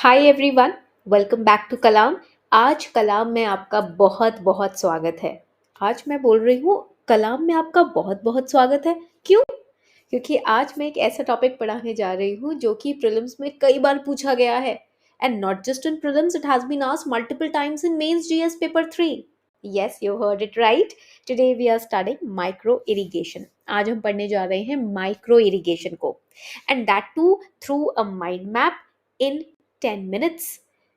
Hi everyone, welcome back to Kalam. आज कलाम में आपका बहुत बहुत स्वागत है। आज मैं बोल रही हूँ कलाम में आपका बहुत बहुत स्वागत है। क्यों? क्योंकि आज मैं एक ऐसा टॉपिक पढ़ाने जा रही हूँ जो कि प्रीलिम्स में कई बार पूछा गया है। And not just in prelims, it has been asked multiple times in mains GS paper 3। Yes, you heard it right. Today we are starting micro irrigation. आज हम पढ़ने जा रहे हैं माइक्रो इरिगेशन को, and that too through a mind map in 10 minutes.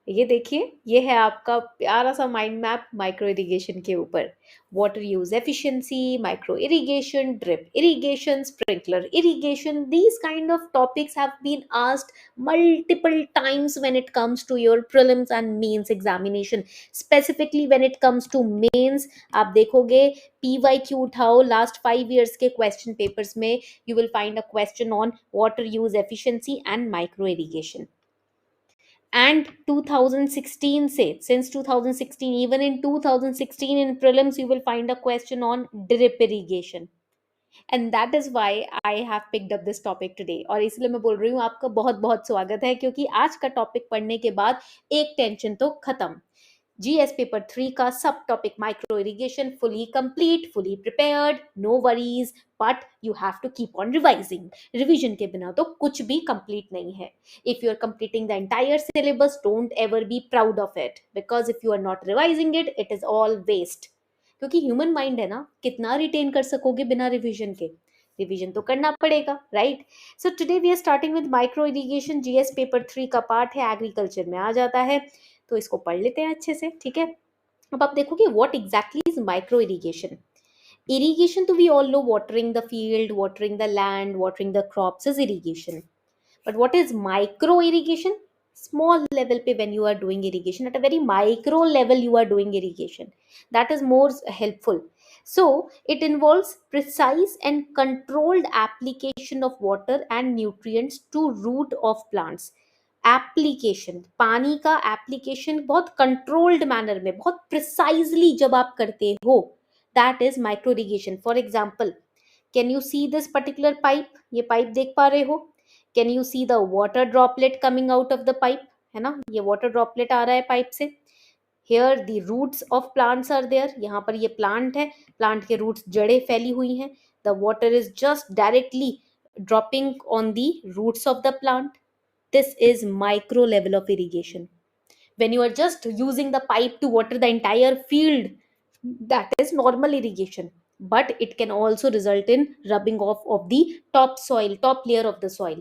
ये देखिए, ये है आपका प्यारा सा माइंड मैप माइक्रो इरिगेशन के ऊपर। Water use efficiency, micro irrigation, drip irrigation, sprinkler irrigation, these kind of topics have been asked multiple times when it comes to your prelims and mains examination. Specifically when it comes to mains, आप देखोगे PYQ उठाओ, last 5 years के question papers में you will find a question on water use efficiency and micro irrigation. And 2016 से, since 2016, even in 2016 in prelims you will find a question on drip irrigation. And that is why I have picked up this topic today. और इसलिए मैं बोल रही हूँ आपका बहुत बहुत स्वागत है, क्योंकि आज का टॉपिक पढ़ने के बाद एक टेंशन तो खत्म। जीएस पेपर 3 का सब topic micro irrigation fully complete, fully prepared, no worries, but you have to keep on revising. Revision के बिना तो कुछ भी कंप्लीट नहीं है। If you are completing the entire syllabus, don't ever be proud of it, because if you are not revising it, it is all waste. क्योंकि human mind है ना, कितना रिटेन कर सकोगे बिना रिवीजन के? रिवीजन तो करना पड़ेगा, right? So today we are starting with micro irrigation. GS paper 3 का पार्ट है, एग्रीकल्चर में आ जाता है, तो इसको पढ़ लेते हैं अच्छे से, ठीक है? अब आप देखोगे what exactly is micro irrigation. Irrigation तो we all know, watering the field, watering the land, watering the crops is irrigation. But what is micro irrigation? Small level pe when you are doing irrigation, at a very micro level you are doing irrigation. That is more helpful. So it involves precise and controlled application of water and nutrients to root of plants. Application, पानी का application बहुत controlled manner में, बहुत precisely जब आप करते हो, that is micro irrigation. For example, can you see this particular pipe? ये पाइप देख पा रहे हो? Can you see the water droplet coming out of the pipe? है ना, ये वाटर ड्रॉपलेट आ रहा है पाइप से। Here the roots of plants are there. यहाँ पर ये प्लांट है, प्लांट के रूट्स, जड़ें फैली हुई हैं। The water is just directly dropping on the roots of the plant. This is micro level of irrigation. When you are just using the pipe to water the entire field, that is normal irrigation, but it can also result in rubbing off of the top soil, top layer of the soil,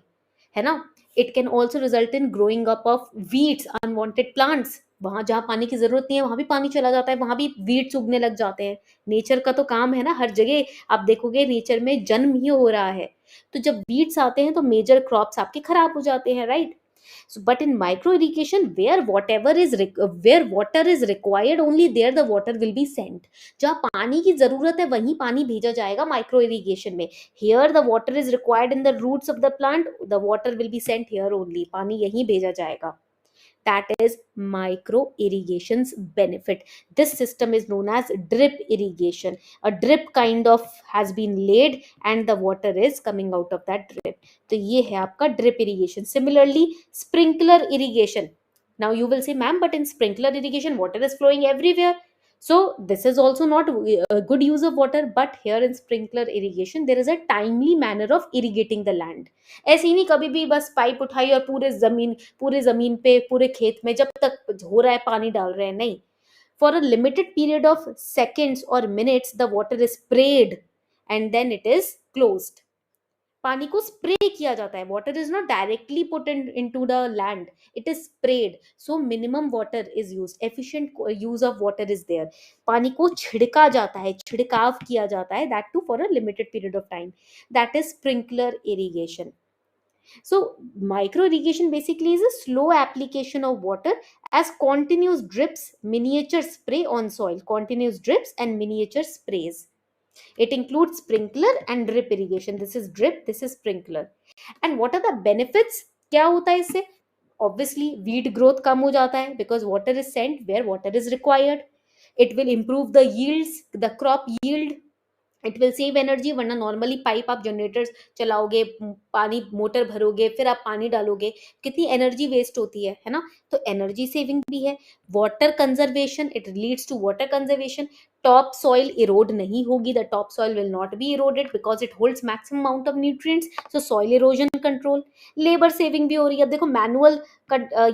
है ना? It can also result in growing up of weeds, unwanted plants. वहां जहाँ पानी की जरूरत नहीं है वहां भी पानी चला जाता है, वहां भी वीड्स उगने लग जाते हैं। नेचर का तो काम है ना, हर जगह आप देखोगे नेचर में जन्म ही हो रहा है। तो जब वीड्स आते हैं तो मेजर क्रॉप्स आपके खराब हो जाते हैं, right? So, but in micro irrigation, where water is required, only there the water will be sent. जहाँ पानी की जरूरत है वहीं पानी भेजा जाएगा माइक्रो इरिगेशन में। Here the water is required in the roots of the plant, the water will be sent here only. पानी यहीं भेजा जाएगा। That is micro irrigation's benefit. This system is known as drip irrigation. A drip kind of has been laid and the water is coming out of that drip. तो ये है आपका drip irrigation. Similarly, sprinkler irrigation. Now you will say, ma'am, but in sprinkler irrigation water is flowing everywhere, so this is also not a good use of water. But here in sprinkler irrigation there is a timely manner of irrigating the land. ऐसे ही नहीं कभी भी बस pipe उठाई और पूरे जमीन पे, पूरे खेत में जब तक हो रहा है पानी डाल रहे हैं, नहीं। For a limited period of seconds और minutes the water is spread and then it is closed. पानी को स्प्रे किया जाता है, water is not directly put into the land, it is spread. So minimum water is used, efficient use of water is there. पानी को छिड़का जाता है, छिड़काव किया जाता है, that too for a limited period of time, that is sprinkler irrigation. So micro irrigation basically is a slow application of water as continuous drips, miniature spray on soil, continuous drips and miniature sprays. It includes sprinkler and drip irrigation. This is drip, this is sprinkler. And what are the benefits? क्या होता है इससे? Obviously weed growth कम हो जाता है because water is sent where water is required. It will improve the yields, the crop yield. It will save energy, वरना normally pipe आप generators चलाओगे, पानी मोटर भरोगे, फिर आप पानी डालोगे, कितनी एनर्जी वेस्ट होती है ना। तो एनर्जी सेविंग भी है। Water conservation, it leads to water conservation. Top soil erode नहीं होगी, the top soil will not be eroded because it holds maximum amount of nutrients, so soil erosion control. Labour saving भी हो रही है। अब देखो मैनुअल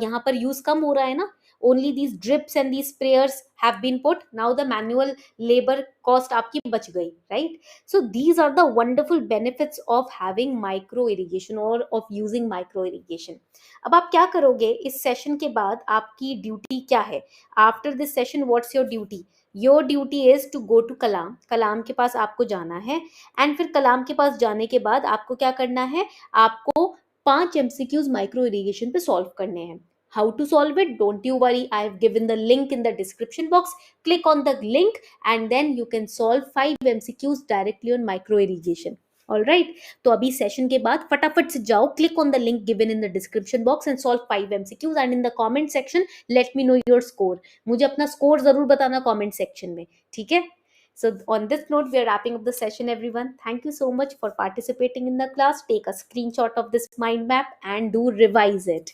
यहाँ पर यूज कम हो रहा है ना, only these drips and these sprayers have been put, now the manual labor cost आपकी बच गई, right? So these are the wonderful benefits of having micro irrigation or of using micro irrigation. अब आप क्या करोगे इस सेशन के बाद, आपकी ड्यूटी क्या है? After this session what's your duty? Your duty is to go to Kalam, Kalam के पास आपको जाना है, एंड फिर कलाम के पास जाने के बाद आपको क्या करना है, आपको 5 MCQs माइक्रो इरिगेशन पे सॉल्व करने हैं। How to solve it? Don't you worry. I have given the link in the description box. Click on the link and then you can solve 5 MCQs directly on micro irrigation. All right. तो अभी session के बाद फटाफट से जाओ, click on the link given in the description box and solve 5 MCQs and in the comment section let me know your score. मुझे अपना score जरूर बताना comment section में, ठीक है? So on this note, we are wrapping up the session, everyone. Thank you so much for participating in the class. Take a screenshot of this mind map and do revise it.